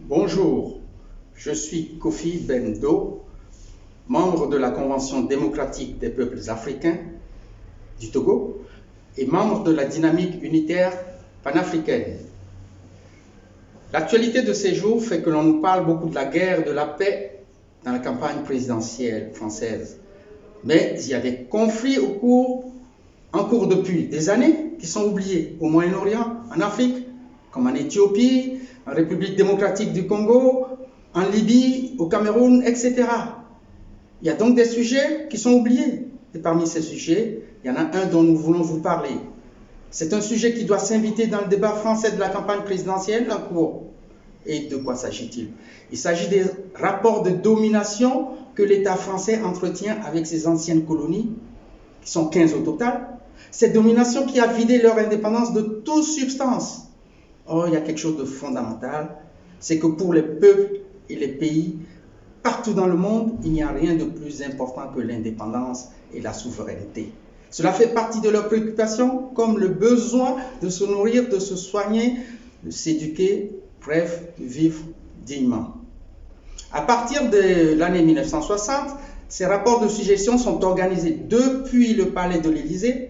Bonjour, je suis Kofi Bendo, membre de la Convention démocratique des peuples africains du Togo et membre de la dynamique unitaire panafricaine. L'actualité de ces jours fait que l'on nous parle beaucoup de la guerre et de la paix dans la campagne présidentielle française. Mais il y a des conflits en cours depuis des années qui sont oubliés au Moyen-Orient, en Afrique, comme en Éthiopie, en République démocratique du Congo, en Libye, au Cameroun, etc. Il y a donc des sujets qui sont oubliés. Et parmi ces sujets, il y en a un dont nous voulons vous parler. C'est un sujet qui doit s'inviter dans le débat français de la campagne présidentielle en cours. Et de quoi s'agit-il? Il s'agit des rapports de domination que l'État français entretient avec ses anciennes colonies, qui sont 15 au total. Cette domination qui a vidé leur indépendance de toute substance. Or, il y a quelque chose de fondamental, c'est que pour les peuples et les pays, partout dans le monde, il n'y a rien de plus important que l'indépendance et la souveraineté. Cela fait partie de leurs préoccupations, comme le besoin de se nourrir, de se soigner, de s'éduquer, bref, de vivre dignement. À partir de l'année 1960, ces rapports de suggestion sont organisés depuis le palais de l'Élysée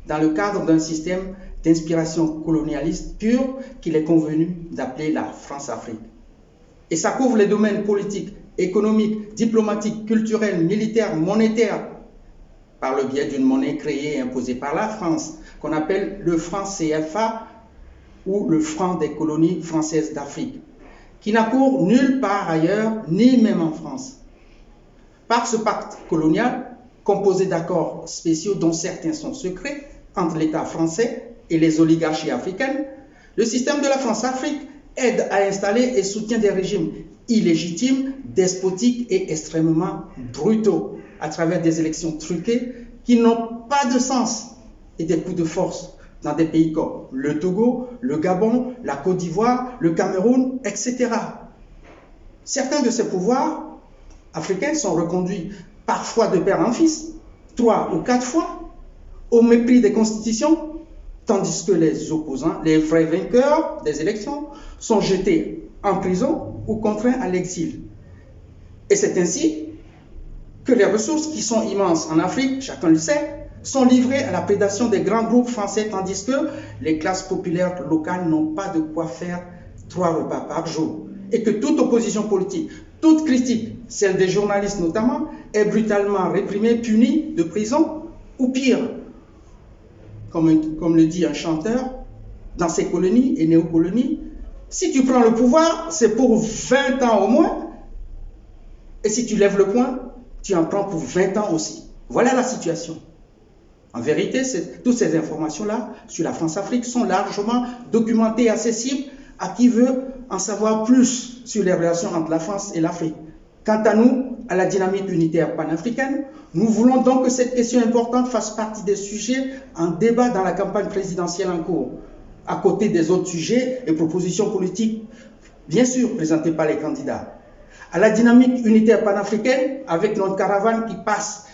dans le cadre d'un système d'inspiration colonialiste pure qu'il est convenu d'appeler la France-Afrique. Et ça couvre les domaines politiques, économiques, diplomatiques, culturels, militaires, monétaires, par le biais d'une monnaie créée et imposée par la France, qu'on appelle le franc CFA ou le franc des colonies françaises d'Afrique, qui n'accourt nulle part ailleurs, ni même en France. Par ce pacte colonial, composé d'accords spéciaux dont certains sont secrets, entre l'État français et les oligarchies africaines, le système de la France-Afrique aide à installer et soutient des régimes illégitimes, despotiques et extrêmement brutaux, à travers des élections truquées qui n'ont pas de sens et des coups de force dans des pays comme le Togo, le Gabon, la Côte d'Ivoire, le Cameroun, etc. Certains de ces pouvoirs africains sont reconduits parfois de père en fils, 3 ou 4 fois, au mépris des constitutions, tandis que les opposants, les vrais vainqueurs des élections, sont jetés en prison ou contraints à l'exil. Et c'est ainsi que les ressources qui sont immenses en Afrique, chacun le sait, sont livrées à la prédation des grands groupes français, tandis que les classes populaires locales n'ont pas de quoi faire 3 repas par jour. Et que toute opposition politique, toute critique, celle des journalistes notamment, est brutalement réprimée, punie de prison ou pire. Comme le dit un chanteur, dans ces colonies et néocolonies, si tu prends le pouvoir, c'est pour 20 ans au moins, et si tu lèves le poing, tu en prends pour 20 ans aussi. Voilà la situation. En vérité, toutes ces informations-là sur la France-Afrique sont largement documentées et accessibles à qui veut en savoir plus sur les relations entre la France et l'Afrique. Quant à nous, à la dynamique unitaire panafricaine, nous voulons donc que cette question importante fasse partie des sujets en débat dans la campagne présidentielle en cours, à côté des autres sujets et propositions politiques, bien sûr, présentées par les candidats. À la dynamique unitaire panafricaine, avec notre caravane qui passe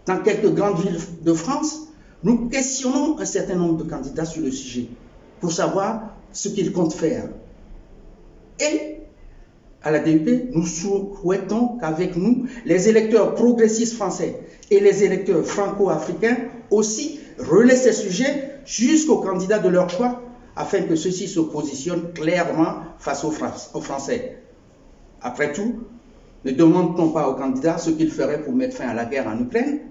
dans quelques grandes villes de France, nous questionnons un certain nombre de candidats sur le sujet pour savoir ce qu'ils comptent faire. Et à la DUP, nous souhaitons qu'avec nous, les électeurs progressistes français et les électeurs franco-africains aussi relaient ces sujets jusqu'aux candidats de leur choix, afin que ceux-ci se positionnent clairement face aux Français. Après tout, ne demande-t-on pas aux candidats ce qu'ils feraient pour mettre fin à la guerre en Ukraine?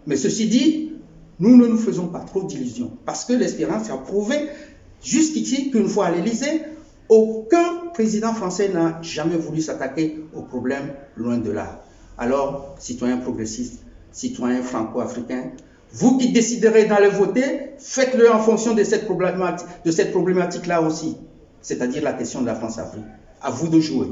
Mais ceci dit, nous ne nous faisons pas trop d'illusions, parce que l'expérience a prouvé jusqu'ici qu'une fois à l'Élysée, aucun président français n'a jamais voulu s'attaquer au problème, loin de là. Alors, citoyens progressistes, citoyens franco-africains, vous qui déciderez d'aller voter, faites-le en fonction de cette problématique-là aussi, c'est-à-dire la question de la France-Afrique. À vous de jouer.